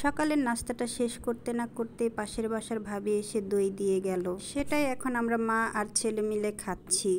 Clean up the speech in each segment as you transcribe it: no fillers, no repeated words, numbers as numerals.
সকালের নাস্তাটা শেষ করতে না করতে পাশের বাসার ভাবি এসে দই দিয়ে গেল। সেটাই এখন আমরা মা আর ছেলে মিলে খাচ্ছি।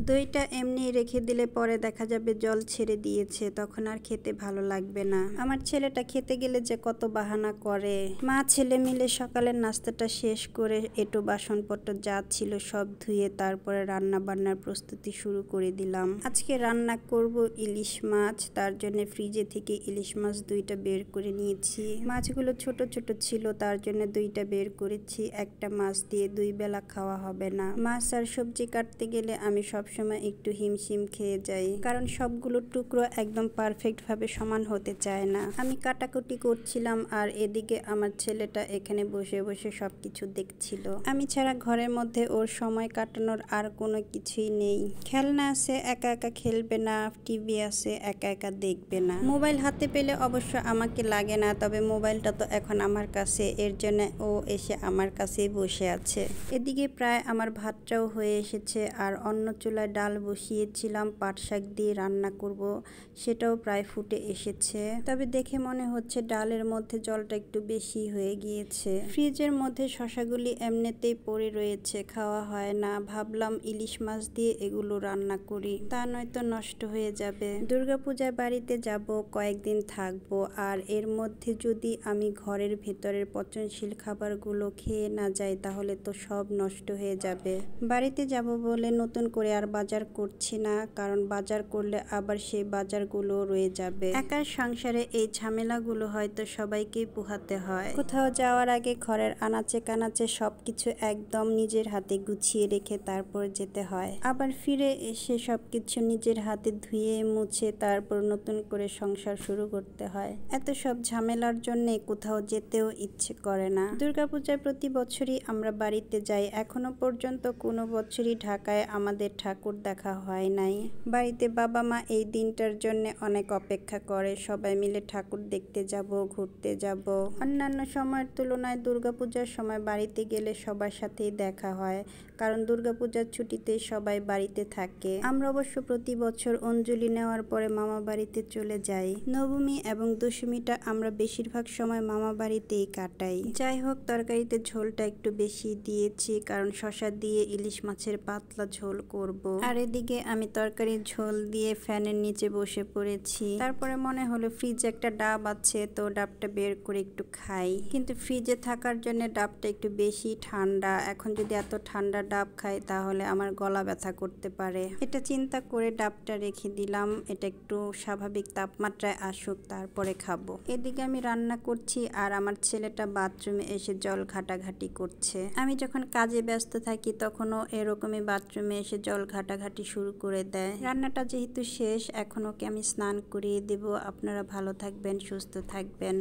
দইটা এমনি রেখে দিলে পরে দেখা যাবে জল ছেড়ে দিয়েছে, তখন আর খেতে ভালো লাগবে না। আমার ছেলেটা খেতে গেলে যে কত বাহানা করে। মা ছেলে মিলে সকালের নাস্তাটা শেষ করে এঁটো বাসনপত্র যা ছিল সব ধুয়ে তারপরে রান্না বান্নার প্রস্তুতি শুরু করে দিলাম। আজকে রান্না করব ইলিশ মাছ, তার জন্য ফ্রিজে থেকে ইলিশ মাছ দুইটা বের করে নিয়েছি। মাছগুলো ছোট ছোট ছিল, তার জন্য দুইটা বের করেছি। একটা মাছ দিয়ে 2 বেলা খাওয়া হবে না। মাছ আর সবজি কাটতে গেলে আমি সবসময় একটু হিমশিম খেয়ে যাই, কারণ সবগুলো টুকরো একদম পারফেক্ট ভাবে সমান হতে চায় না। আমি কাটাকুটি করছিলাম আর এদিকে আমার ছেলেটা এখানে বসে বসে সবকিছু দেখছিল। আমি ছাড়া ঘরের মধ্যে ওর সময় কাটানোর আর কোনো কিছুই নেই। খেলনা আছে, একা একা খেলবে না, টিভি আছে, একা একা দেখবে না। মোবাইল হাতে পেলে অবশ্য আমাকে লাগে না, তবে মোবাইলটা তো এখন আমার কাছে, এর জন্য ও এসে আমার কাছেই বসে আছে। এদিকে প্রায় আমার ভাতটাও হয়ে এসেছে আর অন্য চুলায় ডাল বসিয়েছিলাম, পাট শাক দিয়ে রান্না করব, সেটাও প্রায় ফুটে এসেছে। তবে দেখে মনে হচ্ছে ডালের মধ্যে জলটা একটু বেশি হয়ে গিয়েছে। ফ্রিজের মধ্যে শশাগুলি এমনিতেই পড়ে রয়েছে, খাওয়া হয় না। ভাবলাম ইলিশ মাছ দিয়ে এগুলো রান্না করি, তা নয়তো নষ্ট হয়ে যাবে। দুর্গাপূজায় বাড়িতে যাব, কয়েকদিন থাকবো, আর এর মধ্যে যদি আমি ঘরের ভেতরের পচনশীল খাবারগুলো খেয়ে না যাই তাহলে তো সব নষ্ট হয়ে যাবে। বাড়িতে যাব বলে নতুন করে আর বাজার করছি না, কারণ বাজার করলে আবার সেই বাজারগুলো রয়ে যাবে। একার সংসারে এই ঝামেলাগুলো হয়তো সবাইকেই পোহাতে হয়। কোথাও যাওয়ার আগে ঘরের আনাচে কানাচে সবকিছু একদম নিজের হাতে গুছিয়ে রেখে তারপর যেতে হয়। আবার ফিরে এসে সবকিছু নিজের হাতে ধুয়ে মুছে তারপর নতুন করে সংসার শুরু করতে হয়। এত সব ঝামেলার জন্য কোথাও যেতেও ইচ্ছে করে না। দুর্গাপূজায় প্রতি বছরই আমরা বাড়িতে যাই, এখনো পর্যন্ত কোনো বছরই ঢাকায় আমাদের ঠাকুর দেখা হয় নাই। বাড়িতে বাবা মা এই দিনটার জন্য অনেক অপেক্ষা করে, সবাই মিলে ঠাকুর দেখতে যাব, ঘুরতে যাব। অন্যান্য সময়ের তুলনায় দুর্গাপূজার সময় বাড়িতে গেলে সবার সাথেই দেখা হয়, কারণ দুর্গাপূজার ছুটিতে সবাই বাড়িতে থাকে। আমরা অবশ্য প্রতি বছর অঞ্জলি নেওয়ার পরে মামা বাড়িতে চলে যাই। নবমী এবং দশমীটা আমরা বেশিরভাগ সময় মামা বাড়িতেই কাটাই। যাই হোক, তরকারিতে ঝোলটা একটু বেশি দিয়েছি, কারণ শসা দিয়ে ইলিশ মাছের পাতলা ঝোল করব। আর এদিকে আমি তরকারির ঝোল দিয়ে ফ্যানের নিচে বসে পড়েছি। তারপরে মনে হলো ফ্রিজে একটা ডাব আছে, তো ডাবটা বের করে একটু খাই। কিন্তু ফ্রিজে থাকার জন্য ডাবটা একটু বেশি ঠান্ডা, এখন যদি এত ঠান্ডা ডাব খাই তাহলে আমার গলা ব্যথা করতে পারে। এটা চিন্তা করে ডাবটা রেখে দিলাম, এটা একটু স্বাভাবিক তাপমাত্রায় আসুক তারপরে খাবো। এদিকে আমি রান্না করছি আর আমার ছেলেটা বাথরুমে এসে জল ঘাটাঘাটি করছে। আমি যখন কাজে ব্যস্ত থাকি তখনও এরকমই বাথরুমে এসে জল ঘাটাঘাটি শুরু করে দেয়। রান্নাটা যেহেতু শেষ, এখন ওকে আমি স্নান করিয়ে দেব। আপনারা ভালো থাকবেন, সুস্থ থাকবেন।